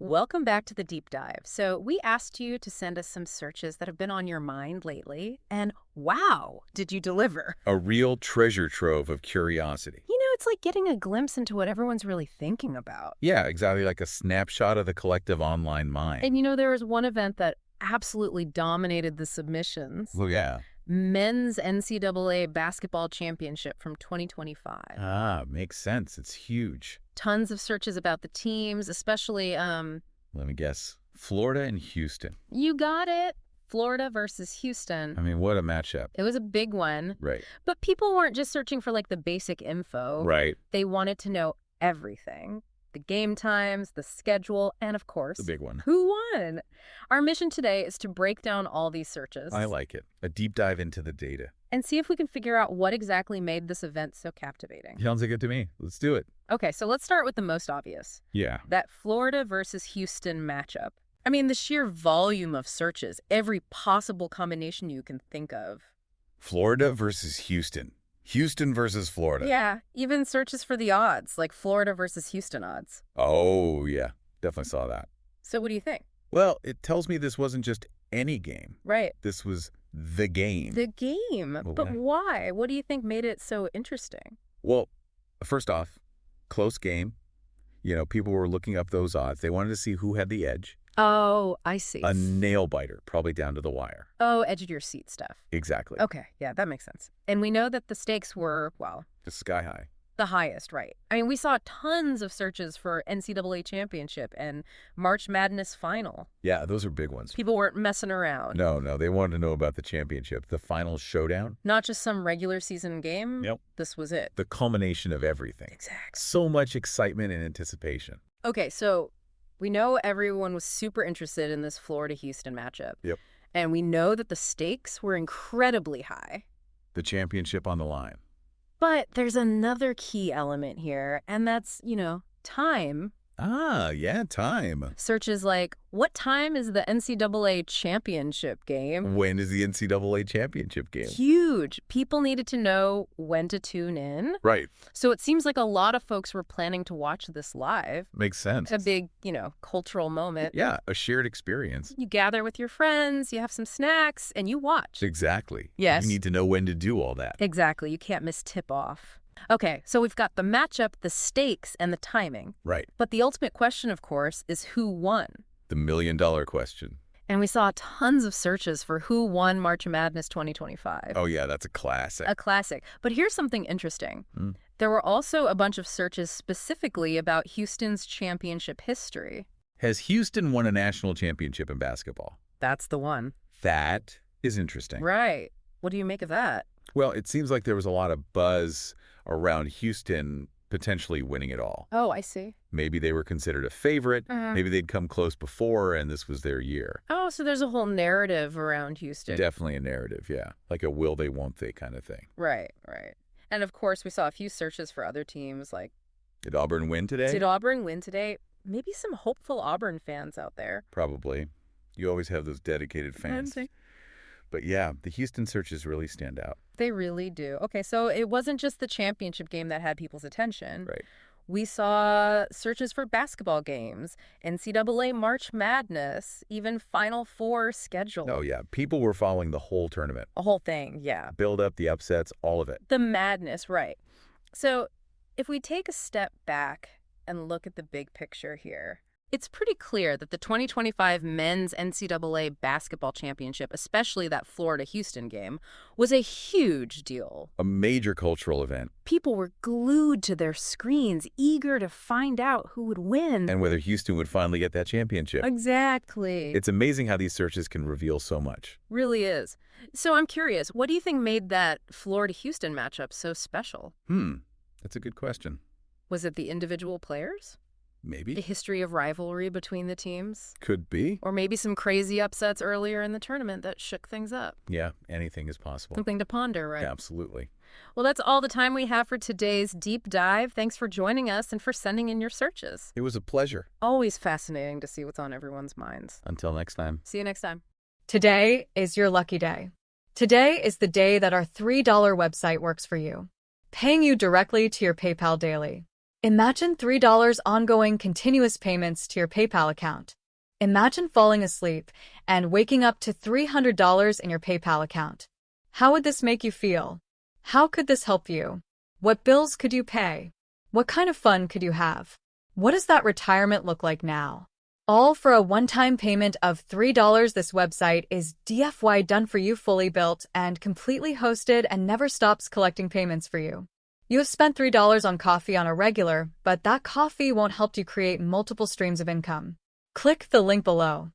Welcome back to the deep dive. So, we asked you to send us some searches that have been on your mind lately, and wow, did you deliver? A real treasure trove of curiosity. It's like getting a glimpse into what everyone's really thinking about. Yeah, exactly like a snapshot of the collective online mind. And there was one event that absolutely dominated the submissions. Oh, yeah. Men's NCAA basketball championship from 2025. Ah, makes sense. It's huge. Tons of searches about the teams, especially, Let me guess. Florida and Houston. you got it, Florida versus Houston. I mean, what a matchup. It was a big one. Right. But people weren't just searching for like the basic info. Right. They wanted to know everything. The game times, the schedule, and of course, The big one. who won. Our mission today is to break down all these searches. I like it. A deep dive into the data. And see if we can figure out what exactly made this event so captivating. Sounds like it to me. Let's do it. Okay, so let's start with the most obvious. Yeah. That Florida versus Houston matchup. I mean, the sheer volume of searches, every possible combination you can think of. Florida versus Houston. Houston versus Florida. Yeah, even searches for the odds, like Florida versus Houston odds. Oh, yeah. Definitely saw that. So what do you think? Well, it tells me this wasn't just any game. Right. This was the game. The game. But why? What do you think made it so interesting? Well, first off, close game. People were looking up those odds. They wanted to see who had the edge. Oh, I see. A nail biter, probably down to the wire. Oh, edge of your seat stuff. Exactly. Okay, yeah, that makes sense. And we know that the stakes were, well, Just sky high. the highest, right? I mean, we saw tons of searches for NCAA championship and March Madness final. Yeah, those are big ones. People weren't messing around. No, they wanted to know about the championship, the final showdown. Not just some regular season game. Yep. This was it. The culmination of everything. Exactly. So much excitement and anticipation. Okay, so we know everyone was super interested in this Florida-Houston matchup. Yep. And we know that the stakes were incredibly high. The championship on the line. But there's another key element here, and that's, time. Ah, yeah, time. Searches like, what time is the NCAA championship game? When is the NCAA championship game? Huge. People needed to know when to tune in. Right. So it seems like a lot of folks were planning to watch this live. Makes sense. A big, cultural moment. Yeah, a shared experience. You gather with your friends, you have some snacks, and you watch. Exactly. Yes. You need to know when to do all that. Exactly. You can't miss tip-off. Okay, so we've got the matchup, the stakes, and the timing. Right. But the ultimate question, of course, is who won? The $1 million question. And we saw tons of searches for who won March Madness 2025. Oh, yeah, that's a classic. A classic. But here's something interesting. Mm. There were also a bunch of searches specifically about Houston's championship history. Has Houston won a national championship in basketball? That's the one. That is interesting. Right. What do you make of that? Well, it seems like there was a lot of buzz around Houston potentially winning it all. Oh, I see. Maybe they were considered a favorite. Maybe they'd come close before, and this was their year. Oh, so there's a whole narrative around Houston. Definitely a narrative, yeah. Like a will they, won't they kind of thing. Right. And of course, we saw a few searches for other teams like, Did Auburn win today? did Auburn win today? Maybe some hopeful Auburn fans out there. Probably. You always have those dedicated fans. But yeah, the Houston searches really stand out. They really do. Okay, so it wasn't just the championship game that had people's attention. Right. We saw searches for basketball games, NCAA March Madness, even Final Four schedule. Oh, yeah. People were following the whole tournament. A whole thing, yeah. Build up, the upsets, all of it. The madness, right. So if we take a step back and look at the big picture here, it's pretty clear that the 2025 men's NCAA basketball championship, especially that Florida-Houston game, was a huge deal. A major cultural event. People were glued to their screens, eager to find out who would win. And whether Houston would finally get that championship. Exactly. It's amazing how these searches can reveal so much. Really is. So I'm curious, what do you think made that Florida-Houston matchup so special? That's a good question. Was it the individual players? Maybe. The history of rivalry between the teams? Could be. Or maybe some crazy upsets earlier in the tournament that shook things up. Yeah, anything is possible. Something to ponder, right? Absolutely. Well, that's all the time we have for today's deep dive. Thanks for joining us and for sending in your searches. It was a pleasure. Always fascinating to see what's on everyone's minds. Until next time. See you next time. Today is your lucky day. Today is the day that our $3 website works for you, paying you directly to your PayPal daily. Imagine $3 ongoing continuous payments to your PayPal account. Imagine falling asleep and waking up to $300 in your PayPal account. How would this make you feel? How could this help you? What bills could you pay? What kind of fun could you have? What does that retirement look like now? All for a one-time payment of $3. This website is DFY done for you, fully built and completely hosted, and never stops collecting payments for you. You have spent $3 on coffee on a regular, but that coffee won't help you create multiple streams of income. Click the link below.